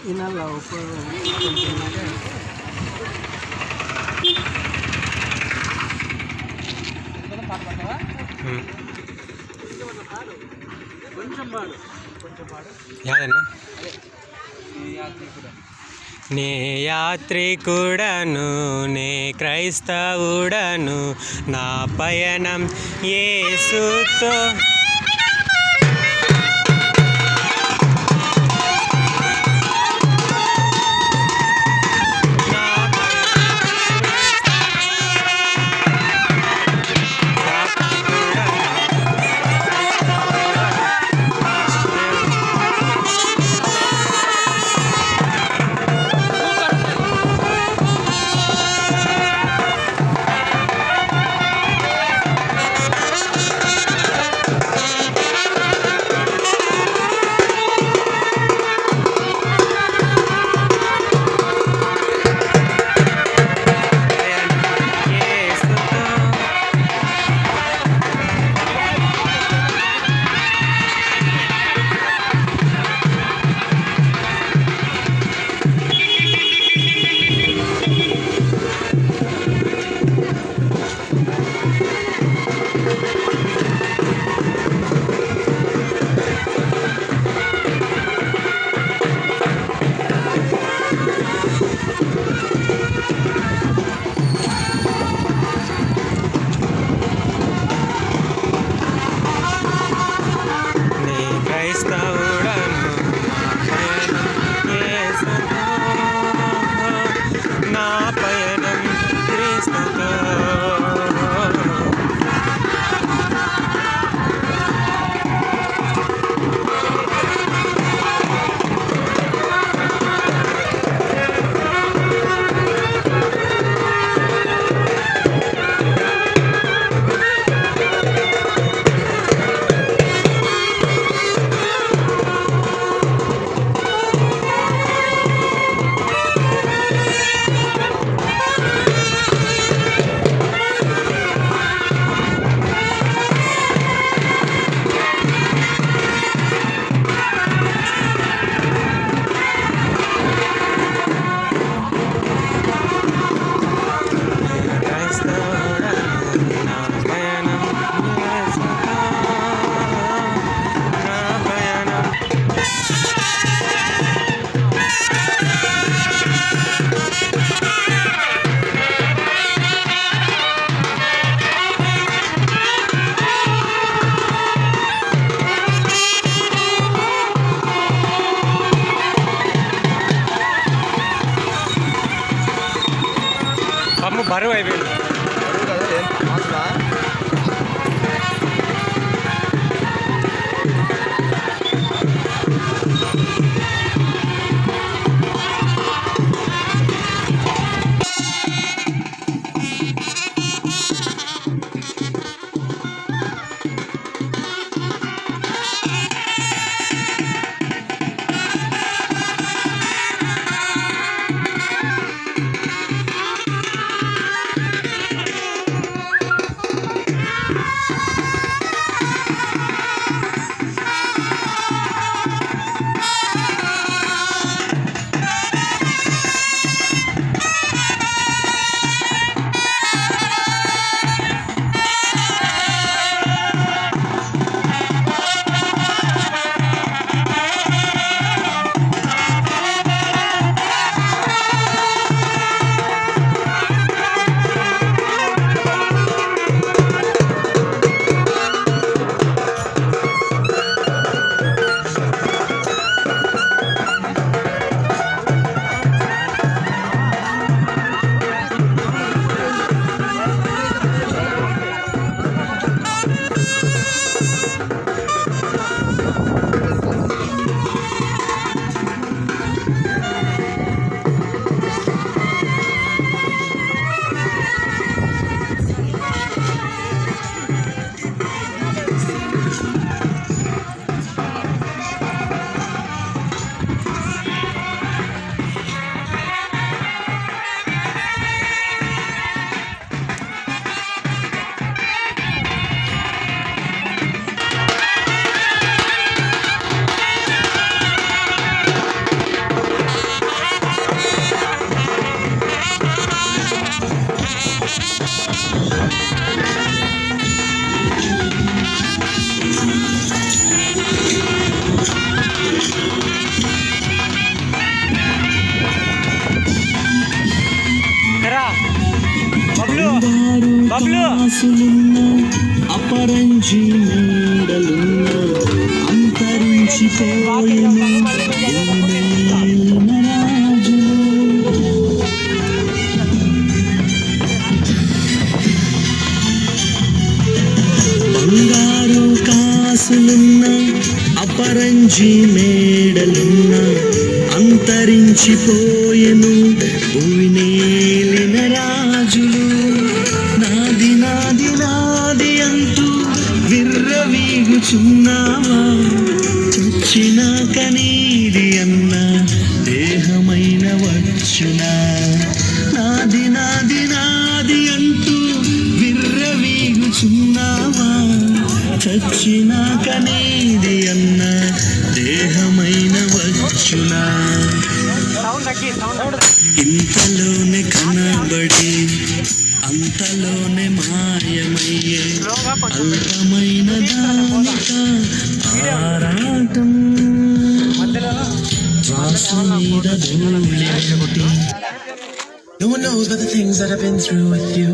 ಇನ್ನಲ್ಲ ಉಪ್ಪು కొంచెం పాడు యాదన్నా నే యాత్రికుడను నే క్రైస్తవుడను నా పయనం యేసుతో బరువు అయిపోయింది. కాసులున్న అపరంజి మేడలున్న అంతరించిపోయేను బంగారు కాసులున్న అపరంజి మేడలున్న అంతరించిపోయెను భూమినేలిన రాజులు. నాది నాది నాది అంటూ విర్రవీగుచున్నావా? చచ్చినాక నీది అన్న దేహమైన వచ్చునా? నాది నాది నాది అంటూ విర్రవీగుచున్నావా? చచ్చినాక నీది అన్న దేహమైన వచ్చునా? ఇంతలోనే కనబడి అంతలోనే మాయమయ్యే అల్పమైన దానిక ఆరాటం శ్వాస మీద ధూళి. No one knows but the things that I've been through with you.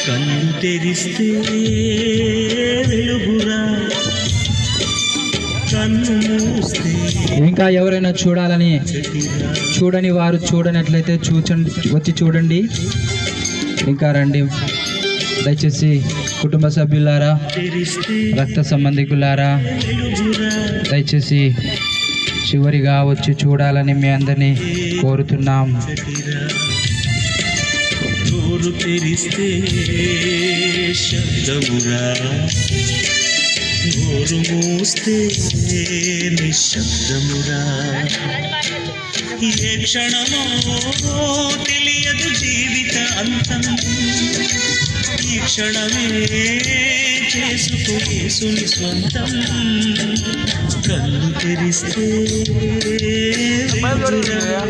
కన్ను తెరిస్తే వెలుగురా, కన్ను మూస్తే. ఇంకా ఎవరైనా చూడని వారు చూడనట్లయితే వచ్చి చూడండి. ఇంకా రండి దయచేసి కుటుంబ సభ్యులారా, రక్త సంబంధికులారా, దయచేసి చివరిగా వచ్చి చూడాలని మీ అందరినీ కోరుతున్నాం. నోరు తెరిస్తే శబ్దమురా, నోరు మూస్తే నిశ్శబ్దమురా. ఏ క్షణమో తెలియదు జీవిత అంతం, ఈ క్షణమే చేసుకో యేసుని స్వంతం. కళ్ళు తెరిస్తే వెలుగురా.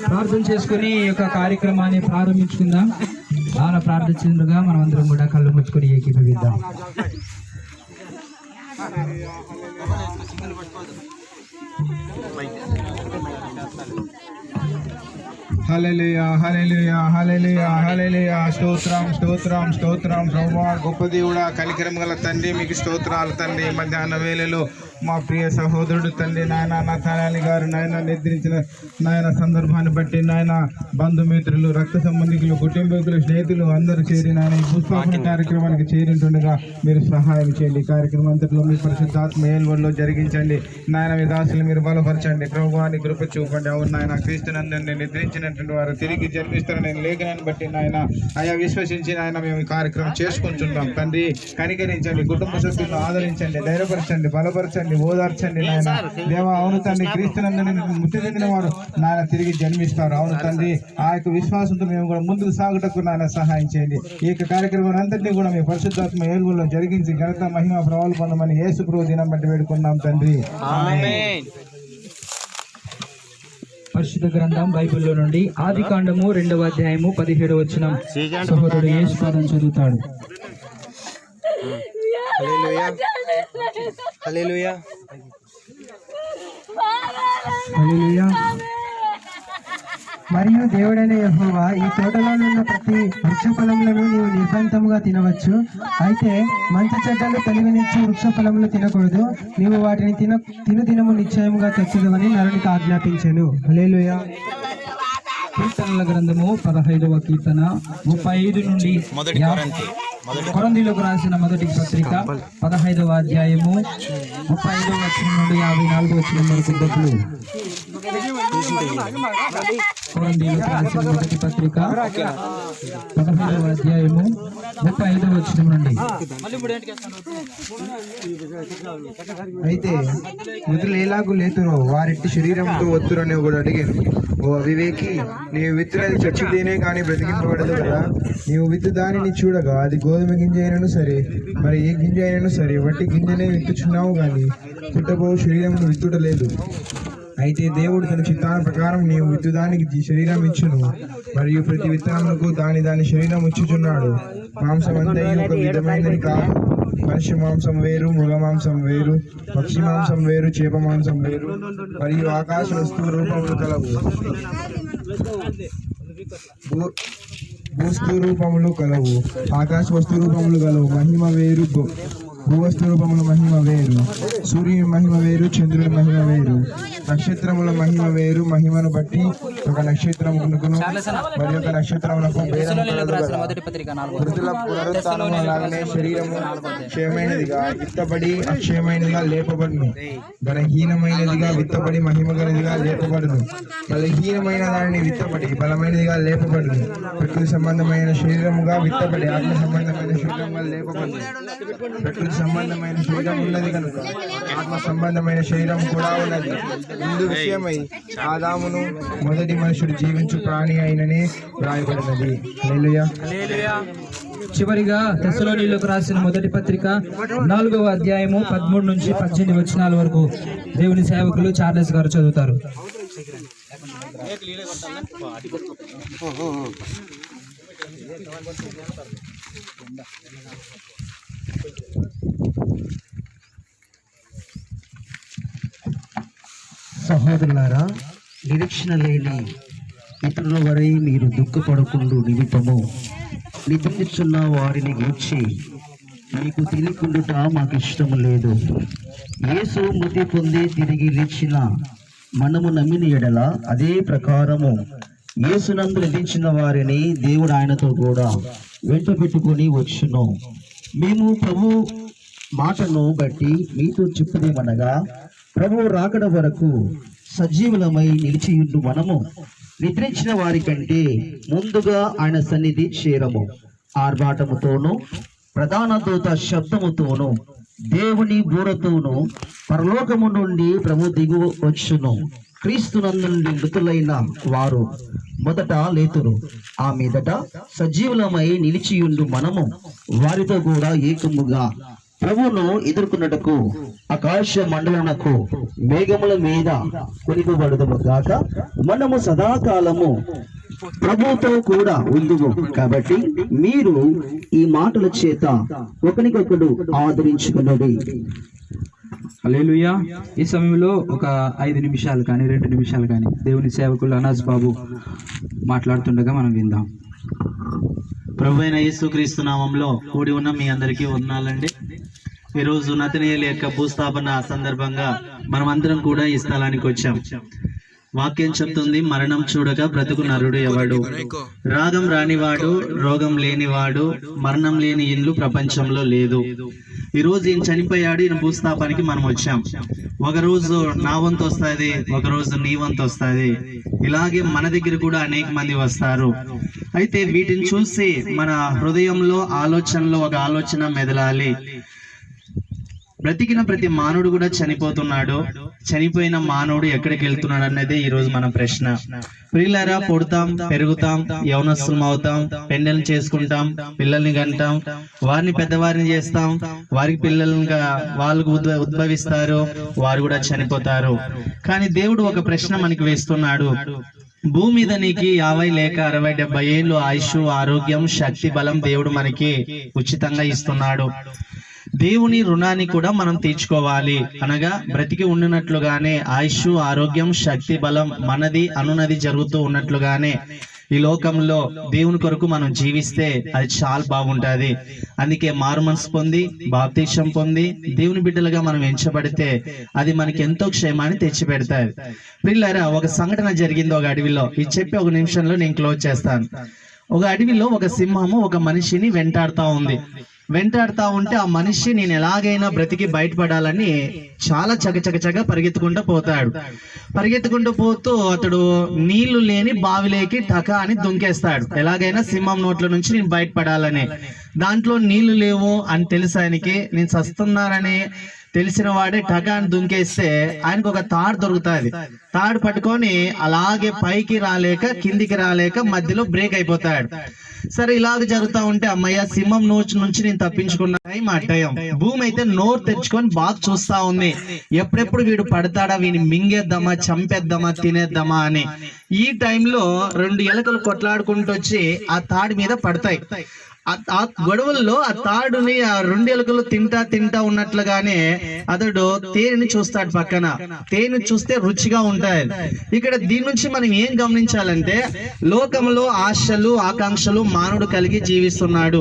ప్రార్థన చేసుకుని ఈ యొక్క కార్యక్రమాన్ని ప్రారంభించుకుందాం. ఆయన ప్రార్థించినగా మనం అందరం కూడా కళ్ళు ముచ్చుకొని ఏకీభవిద్దాం. హల్లెలూయా హల్లెలూయా హల్లెలూయా హల్లెలూయా. స్తోత్రం స్తోత్రం స్తోత్రం ప్రభువా, గొప్ప దేవుడా, కనికరం గల తండ్రి, మీకు స్తోత్రాలు తండ్రి. మధ్యాహ్న వేళలో మా ప్రియ సహోదరుడు తండ్రి నాయన నతాలి గారు నాయన నిద్రించిన నాయన సందర్భాన్ని బట్టి నాయన బంధుమిత్రులు, రక్త సంబంధికులు, కుటుంబీకులు, స్నేహితులు అందరూ చేరి నాయన ఈ పుష్పాపన కార్యక్రమానికి చేరింటుండగా మీరు సహాయం చేయండి. ఈ కార్యక్రమం అంతట్లో మీ పరిశుద్ధాత్మ ఏలుబడిలో జరిగించండి నాయన. మీ దాసులు మీరు బలపరచండి ప్రభువాన్ని కృప చూపండి. అవును నాయన, క్రీస్తునందుని నిద్రించినటువంటి వారు తిరిగి జన్మిస్తారని లేఖనాన్ని బట్టి నాయన అయా విశ్వసించి నాయన మేము ఈ కార్యక్రమం చేసుకుంటున్నాం తండ్రి. కనికరించండి, కుటుంబ సభ్యులను ఆదరించండి, ధైర్యపరచండి, బలపరచండి, ఓదార్చండి నాయన. దేవా అవును తండ్రి, క్రీస్తునందుని మృతి చెందిన వారు నాయన తిరిగి జన్మిస్తారు. అవును తండ్రి, ఆ యొక్క విశ్వాసంతో మేము కూడా ముందుకు సాగుటకు నాయన సహాయం చేయండి. ఈ యొక్క కార్యక్రమం అంతటినీ కూడా మీ పరిశుద్ధాత్మ ఏలుగులో జరిగించి ఘనత మహిమ ప్రభావాలు పొందమని యేసు ప్రభు దినం బట్టి వేడుకున్నాం తండ్రి. పరిశుద్ధ గ్రంథం బైబిల్లో నుండి ఆదికాండము 2వ అధ్యాయము 17వ వచనం సహోదరుడు యేసు పాదం చదువుతాడు. హల్లెలూయా హల్లెలూయా హల్లెలూయా. మరియు దేవుడైన యెహోవా, ఈ తోటలో ఉన్న ప్రతి వృక్ష ఫలములను నీవు నిర్బంధముగా తినవచ్చు, అయితే మంచి చెడ్డలు కలిగినిచ్చు వృక్ష ఫలములు తినకూడదు, నీవు వాటిని తిను దినము నిశ్చయముగా తెచ్చుదవని నరునికి ఆజ్ఞాపించెను. హల్లెలూయా. కీర్తనల గ్రంథము 15వ కీర్తన 35 నుండి కొరంథీయులకు రాసిన మొదటి పత్రిక 15వ అధ్యాయము 35వ వచనం నుండి 54వ వచనం వరకు. కొరింథీయులకు రాసిన మొదటి పత్రిక 15వ అధ్యాయము 35వ వచనం నుండి. అయితే మృతులు ఎలాగూ లేతురో వారిట్టి శరీరంతో ఒత్తురని ఒకడు అడిగాను. ఓ అవివేకి, నీవు విత్తునది చచ్చితేనే కానీ బ్రతికింపబడదు కదా. నీవు విత్తు దానిని చూడగా అది గోధుమ గింజ అయినను సరే, మరి ఏ గింజ అయినను సరే, వట్టి గింజనే విత్తుచున్నావు గాని పుట్టబో శరీరమును విత్తుటలేదు. అయితే దేవుడు తన చిత్తాన ప్రకారం నీవు విత్తుదానికి శరీరం ఇచ్చును, మరియు ప్రతి విత్తనములకు దాని శరీరం ఇచ్చుచున్నాడు. మాంసం అంతయు ఒక విధమైనది కాదు. మనిషి మాంసం వేరు, మృగ మాంసం వేరు, పక్షి మాంసం వేరు, చేప మాంసం వేరు, మరియు ఆకాశ వస్తువు రూపములు కలవు, భూస్తు రూపములు కలవు, ఆకాశ వస్తు రూపములు కలవు. మహిమ వేరు, భూవస్తు రూపముల మహిమ వేరు, సూర్యుని మహిమ వేరు, చంద్రుని మహిమ వేరు, నక్షత్రముల మహిమ వేరు. మహిమను బట్టి ఒక నక్షత్రమునకు మరి ఒక నక్షత్రమునకు భేదము కలదు కదా. మృతుల పునరుత్థానము అలాగనే శరీరము క్షయమైనదిగా విత్తబడి అక్షయమైనదిగా లేపబడును, బలహీనమైనదిగా విత్తబడి మహిమ గలదిగా లేపబడును, బలహీనమైన దానిని విత్తబడి బలమైనదిగా లేపబడును. ప్రకృతి సంబంధమైన శరీరముగా విత్తబడి ఆత్మ సంబంధమైన శరీరముగా లేపబడును. ప్రకృతి సంబంధమైన శరీరం ఉన్నది కనుక ఆత్మ సంబంధమైన శరీరం కూడా ఉన్నది. ఇందు విషయమై ఆదామును మొదటి మనుషుడు జీవించు ప్రాణి అయిననే వ్రాయబడినది. హల్లెలూయా. చివరిగా తెస్సలోనీయులకు రాసిన మొదటి పత్రిక 4వ అధ్యాయము 13 నుంచి 18 వచనాల వరకు దేవుని సేవకులు చార్లెస్ గారు చదువుతారు. సహోదరులారా, నిరీక్షణ లేని ఇతరుల వరై మీరు దుఃఖపడకుండు నిమిత్తము నిద్రించున్న వారిని గూర్చి మీకు తెలియకుండుట మాకు ఇష్టము లేదు. యేసు మృతి పొంది తిరిగి లేచిన మనము నమ్మిన ఎడల అదే ప్రకారము యేసునందు నిలిచిన వారిని దేవుడు ఆయనతో కూడా వెంట పెట్టుకొని వచ్చును. మేము ప్రభు మాటను బట్టి మీతో చెప్పుదేమనగా, ప్రభు రాకడ వరకు సజీవులమై నిలిచియుండు మనము నిద్రించిన వారి కంటే ముందుగా ఆయన సన్నిధి చేరము. ఆర్భాటముతోనూ ప్రధాన దూత శబ్దముతోనూ దేవుని బూరతోనూ పరలోకము నుండి ప్రభు దిగు వచ్చును. క్రీస్తునందు నుండి మృతులైన వారు మొదట లేతురు. ఆ మీదట సజీవులమై నిలిచియుండు మనము వారితో కూడా ఏకముగా ప్రభువును ఎదుర్కొన్నటకు ఆకాశ మండలమునకు మేఘముల మీద కొనిపోబడుదుము గాక. మనము సదాకాలము ప్రభువుతో కూడా ఉందుము. కాబట్టి మీరు ఈ మాటల చేత ఒకరికొకడు ఆదరించుకున్నది. హల్లెలూయా. ఈ సమయంలో ఒక 5 నిమిషాలు కానీ 2 నిమిషాలు కానీ దేవుని సేవకులు అనాజ్ బాబు మాట్లాడుతుండగా మనం విందాం. ప్రభువైన యేసుక్రీస్తు నామంలో కూడి ఉన్న మీ అందరికీ వందనాలండి. ఈరోజు నతనయేలు యొక్క భూస్థాపన సందర్భంగా మనమందరం కూడా ఈ స్థలానికి వచ్చాం. వాక్యం చెప్తుంది, మరణం చూడక బ్రతుకు నరుడు ఎవడు, రాగం రానివాడు, రోగం లేనివాడు, మరణం లేని ఇల్లు ప్రపంచంలో లేదు. ఈ రోజు ఈయన చనిపోయాడు, ఈయన భూస్థాపానికి మనం వచ్చాం. ఒక రోజు నా వంతు వస్తుంది, ఒక రోజు నీ వంతు వస్తుంది. ఇలాగే మన దగ్గర కూడా అనేక మంది వస్తారు. అయితే వీటిని చూసి మన హృదయంలో ఆలోచనలో ఒక ఆలోచన మెదలాలి. బ్రతికిన ప్రతి మానవుడు కూడా చనిపోతున్నాడు. చనిపోయిన మానవుడు ఎక్కడికి వెళ్తున్నాడు అన్నదే ఈ రోజు మన ప్రశ్న. ప్రియులారా, పుడతాం, పెరుగుతాం, యవనస్తులం అవుతాం, పెండెలను చేసుకుంటాం, పిల్లల్ని కంటాం, వారిని పెద్దవారిని చేస్తాం, వారికి పిల్లలుగా వాళ్ళకు ఉద్భవిస్తారు, వారు కూడా చనిపోతారు. కానీ దేవుడు ఒక ప్రశ్న మనకి వేస్తున్నాడు. భూమి మీద నీకు 50 లేక 60, 70 ఏళ్ళు ఆయుష్, ఆరోగ్యం, శక్తి, బలం దేవుడు మనకి ఉచితంగా ఇస్తున్నాడు. దేవుని రుణాన్ని కూడా మనం తీర్చుకోవాలి. అనగా బ్రతికి ఉండినట్లుగానే ఆయుష్, ఆరోగ్యం, శక్తి, బలం మనది అనున్నది జరుగుతూ ఉన్నట్లుగానే ఈ లోకంలో దేవుని కొరకు మనం జీవిస్తే అది చాలా బాగుంటది. అందుకే మారుమనసు పొంది బాప్తిసం పొంది దేవుని బిడ్డలుగా మనం ఎంచబడితే అది మనకి ఎంతో క్షేమాన్ని తెచ్చి పెడతాయి. పిల్లరా, ఒక సంఘటన జరిగింది ఒక అడవిలో. ఇది చెప్పి 1 నిమిషంలో నేను క్లోజ్ చేస్తాను. ఒక అడవిలో ఒక సింహము ఒక మనిషిని వెంటాడుతా ఉంది. వెంటాడుతా ఉంటే ఆ మనిషి నేను ఎలాగైనా బ్రతికి బయటపడాలని చాలా చకచకచగా పరిగెత్తుకుంటూ పోతాడు. పరిగెత్తుకుంటూ పోతూ అతడు నీళ్లు లేని బావిలోకి టకా అని దుంకేస్తాడు. ఎలాగైనా సింహం నోట్ల నుంచి నేను బయటపడాలని. దాంట్లో నీళ్లు లేవు అని తెలుసు ఆయనకి, నేను చస్తున్నానని తెలిసిన వాడే టకా అని దుంకేస్తే ఆయనకు ఒక తాడు దొరుకుతుంది. తాడు పట్టుకొని అలాగే పైకి రాలేక కిందికి రాలేక మధ్యలో బ్రేక్ అయిపోతాడు. సరే ఇలాగ జరుగుతా ఉంటే అమ్మయ్య సింహం నోచు నుంచి నేను తప్పించుకున్న టైం ఆ టైం. భూమి అయితే నోరు తెరుచుకొని బాగా చూస్తా ఉంది, ఎప్పుడెప్పుడు వీడు పడతాడా, వీడిని మింగేద్దామా, చంపేద్దామా, తినేద్దామా అని. ఈ టైంలో 2 ఎలుకలు కొట్లాడుకుంటూ వచ్చి ఆ తాడి మీద పడతాయి. ఆ గొడవల్లో ఆ తాడుని ఆ 2 ఎలుకలు తింటా ఉన్నట్లుగానే అతడు తేనెని చూస్తాడు. పక్కన తేనె చూస్తే రుచిగా ఉంటాయి. ఇక్కడ దీని నుంచి మనం ఏం గమనించాలంటే లోకంలో ఆశలు ఆకాంక్షలు మానవుడు కలిగి జీవిస్తున్నాడు.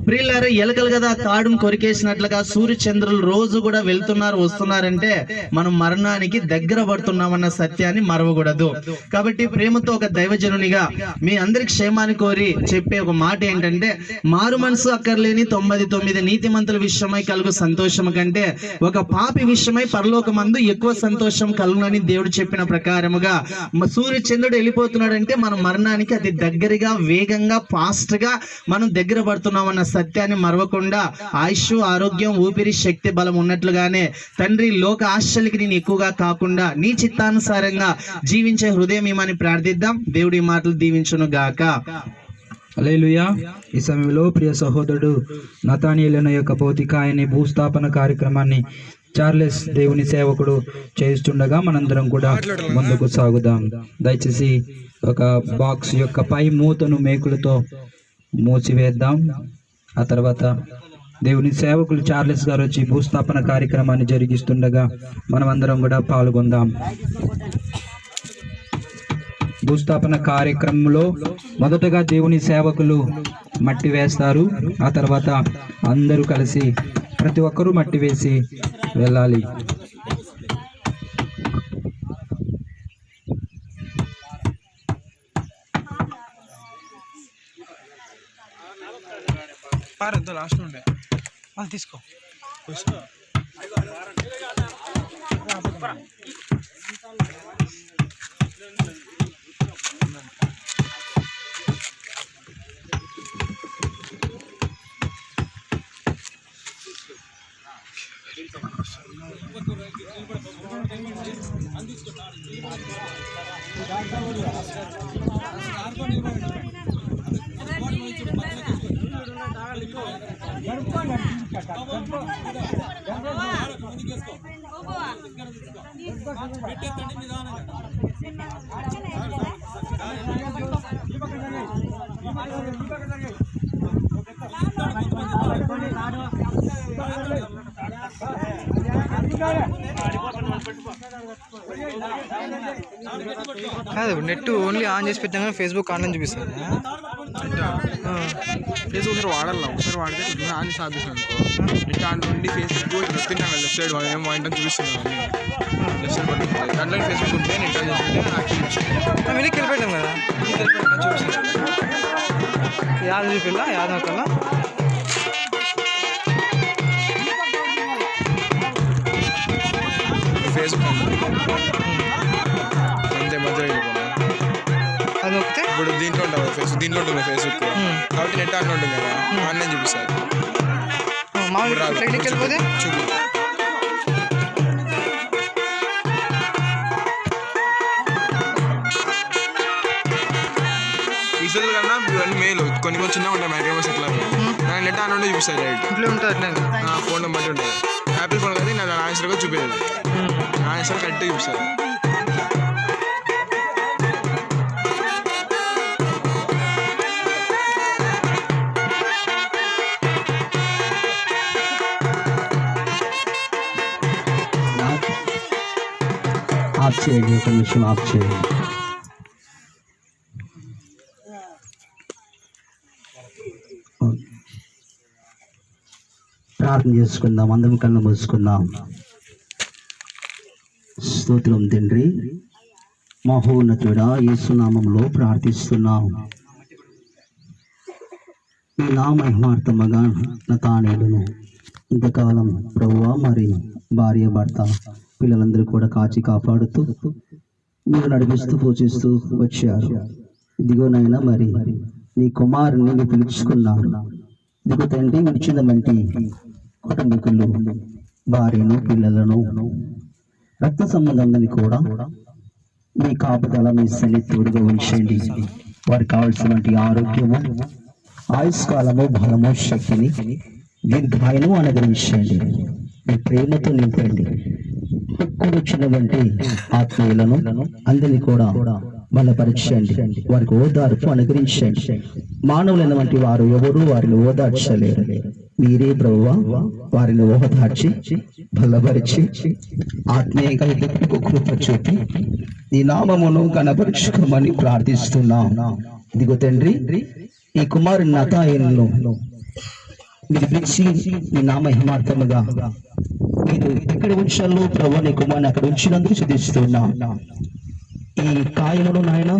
ప్రియులారా, ఎలుకలు కదా తాడును కొరికేసినట్లుగా సూర్య చంద్రులు రోజు కూడా వెళ్తున్నారు వస్తున్నారంటే మనం మరణానికి దగ్గర పడుతున్నామన్న సత్యాన్ని మరవకూడదు. కాబట్టి ప్రేమతో ఒక దైవజనునిగా మీ అందరి క్షేమాన్ని కోరి చెప్పే ఒక మాట ఏంటంటే, మారు మనసు అక్కర్లేని 99 నీతిమంతుల విషయమై కలుగు సంతోషం కంటే ఒక పాపి విషయమై పరలోకమందు ఎక్కువ సంతోషం కలుగునని దేవుడు చెప్పిన ప్రకారముగా సూర్య చంద్రుడు వెళ్ళిపోతున్నాడంటే మన మరణానికి అతి దగ్గరగా వేగంగా ఫాస్ట్ గా మనం దగ్గర పడుతున్నామన్న సత్యాన్ని మరవకుండా ఆయుష్ ఆరోగ్యం ఊపిరి శక్తి బలం ఉన్నట్లుగానే తండ్రి లోక ఆశలకి నేను ఎక్కువగా కాకుండా నీ చిత్తానుసారంగా జీవించే హృదయం ఏమని ప్రార్థిద్దాం. దేవుడి మాటలు దీవించును గాక. హల్లెలూయా. ఈ సమయంలో ప్రియ సహోదరుడు నతానీయులను యొక్క భౌతిక ఆయన భూస్థాపన కార్యక్రమాన్ని చార్లెస్ దేవుని సేవకుడు చేస్తుండగా మనందరం కూడా ముందుకు సాగుదాం. దయచేసి ఒక బాక్స్ యొక్క పై మూతను మేకులతో మూసివేద్దాం. ఆ తర్వాత దేవుని సేవకులు చార్లెస్ గారు వచ్చి భూస్థాపన కార్యక్రమాన్ని జరిగిస్తుండగా మనమందరం కూడా పాల్గొందాం. భూస్థాపన కార్యక్రమంలో మొదటగా దేవుని సేవకులు మట్టి వేస్తారు. ఆ తర్వాత అందరూ కలిసి ప్రతి ఒక్కరూ మట్టి వేసి వెళ్ళాలి. లాస్ట్ ఉండే తీసుకో. కాదు నెట్ ఓన్లీ ఆన్ చేసి పెట్టాం కానీ ఫేస్బుక్ ఆన్లైన్ చూపిస్తుంది. ఫేస్బుక్ ఒకసారి వాడాలి, ఒకసారి వాడితే ఆన్ చేసి ఆపిస్తాను అనుకో. నెట్ ఆన్ నుండి ఫేస్బుక్ తింటాను లెఫ్ట్ సైడ్ ఏం వాయింటని చూపిస్తున్నాను. లెఫ్ట్ సైడ్ పడుతుంది దాంట్లో ఫేస్బుక్ ఉంటే నెట్ ఆన్ చేసి వెనక్కి వెళ్ళిపోయాం కదా చూపిస్తాను. యాద చూపిల్లా యాద కల్లా ఫేస్బుక్ అంతే మధ్య అది ఒకటే. ఇప్పుడు దీంట్లో ఉంటుంది ఫేస్బుక్, దీంట్లో ఉంటుంది ఫేస్బుక్ కాబట్టి నెట్ ఆన్లో ఉంటుంది కదా, ఆన్లైన్ చూపిస్తారు. మామూలుగా వెళ్ళిపోతే చూపి ఈసారి కన్నా ఇవన్నీ మేలు కొన్ని చిన్నగా ఉంటాయి మైక్రోవేవ్స్ ఎట్లా నెట్ ఆన్ ఉంటే చూపిస్తారు. రైట్ ఇట్లా ఉంటుంది ఫోన్ నెంబర్ ఉంటుంది. యాపిల్ ఫోన్ కదా నా ఆన్సర్గా చూపించాలి, ఆన్సర్ కరెక్ట్గా చూపిస్తారు. ఆఫ్ చేయండి, ఒక నిమిషం ఆఫ్ చేయండి. ప్రార్థన చేసుకుందాం, అందరం కళ్ళు మూసుకుందాం. స్తోత్రం తండ్రి, మహోన్నతుడా యేసు నామములో ప్రార్థిస్తున్నాం. నీ నా మహిమార్థముగా నతానేలును. ఇంతకాలం ప్రభువా మరి భార్య భర్త పిల్లలందరూ కూడా కాచి కాపాడుతూ మీరు నడిపిస్తూ పోషిస్తూ వచ్చారు. ఇదిగోనైనా మరి నీ కుమారుని మీరు పిలుచుకున్నారు. ఇదిగో తండ్రి విడిచినమంటి కుటుంబీకులు భార్యను పిల్లలను రక్త సంబంధాన్ని కూడా మీ కాపుదల మీ సన్నిధిగా ఉంచండి. వారికి కావలసినటువంటి ఆరోగ్యము, ఆయుష్కాలము, బలము, శక్తిని దీర్ఘాయును అనుగ్రహించండి. మీ ప్రేమతో నింపండి. ఎక్కువ వచ్చినటువంటి ఆత్మీయులను అందరినీ కూడా బలపరచండి. వారికి ఓదార్పు అనుగ్రహించండి. మానవులైనటువంటి వారు ఎవరు వారిని ఓదార్చలేరు. మీరే ప్రభువా వారిని ఓదార్చి బలపరిచి ఆత్మీయంగా ఎదుర్కొ కృప చూపి నీ నామమును కనపరుచుకోమని ప్రార్థిస్తున్నాం. ఇదిగో తండ్రి, ఈ కుమారుని నతాయేలును మీరు పిలిచి నీ నామ హిమార్థముగా మీరు ఎక్కడ ఉంచాలో ప్రభు నీ కుమారుని అక్కడ ఉంచినందుకు శుద్ధిస్తున్నా. ఈ కాయమును నాయన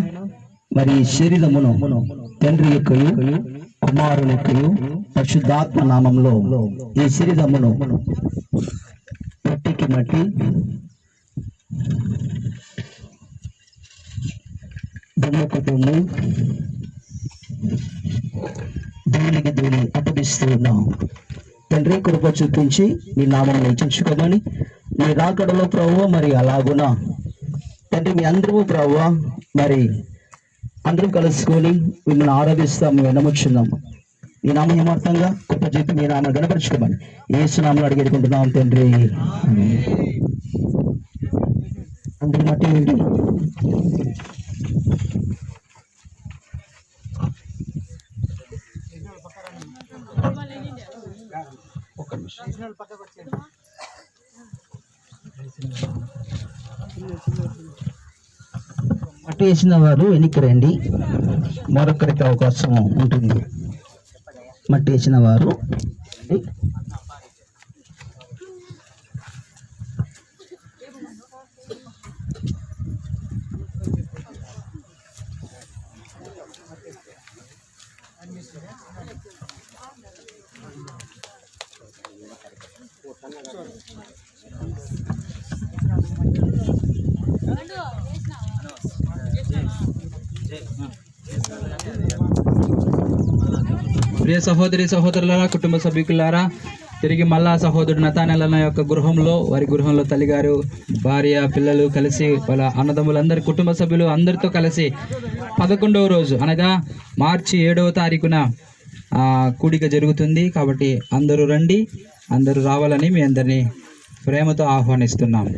మరి శరీరమును తండ్రి యొక్కయు కుమారుని యొక్కయు పరిశుద్ధాత్మ నామంలో ఈ శరీరమును మట్టికి మట్టి దుమ్ముకు దుమ్ము ధూళికి ధూళి అప్పగిస్తున్నాం. తండ్రి కృప చూపించి నీ నామం హెచ్చించుకోమని నీ రాకడలో ప్రభువా మరి అలాగునా తండ్రి మీ అందరూ ప్రభువా మరి అందరం కలుసుకొని మిమ్మల్ని ఆరాధిస్తాం, మేము వినముచ్చున్నాము. నీ నామ హిమార్థంగా కృప చూపి మీ నామం గణపరుచుకోమని యేసు నామములో అడిగేడుకుంటున్నాం తండ్రి. అందరూ మట్టి మట్టి వేసిన వారు వెనక్కి రండి, మరొకరికి అవకాశం ఉంటుంది. మట్టి వేసిన వారు ప్రియ సహోదరి సహోదరులారా, కుటుంబ సభ్యులారా, తిరిగి మళ్ళా సహోదరుడు నతానేలు యొక్క గృహంలో వారి గృహంలో తల్లిగారు, భార్య, పిల్లలు కలిసి వాళ్ళ అన్నదమ్ములందరి కుటుంబ సభ్యులు అందరితో కలిసి 11వ రోజు అనగా మార్చి 7వ తారీఖున కూడిక జరుగుతుంది. కాబట్టి అందరూ రండి, అందరూ రావాలని మీ అందరినీ ప్రేమతో ఆహ్వానిస్తున్నాం.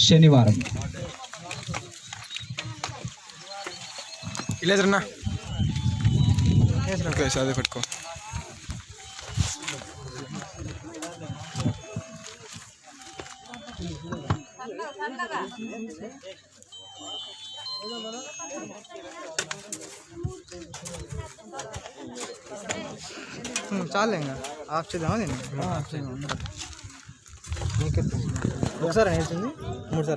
శనివారం ఇలేదన్నా అదే పెట్టుకో. చాలే ఇంకా ఆఫ్ చేద్దామా దీన్ని? ఒకసారి నేర్చుంది 3 సార్లు.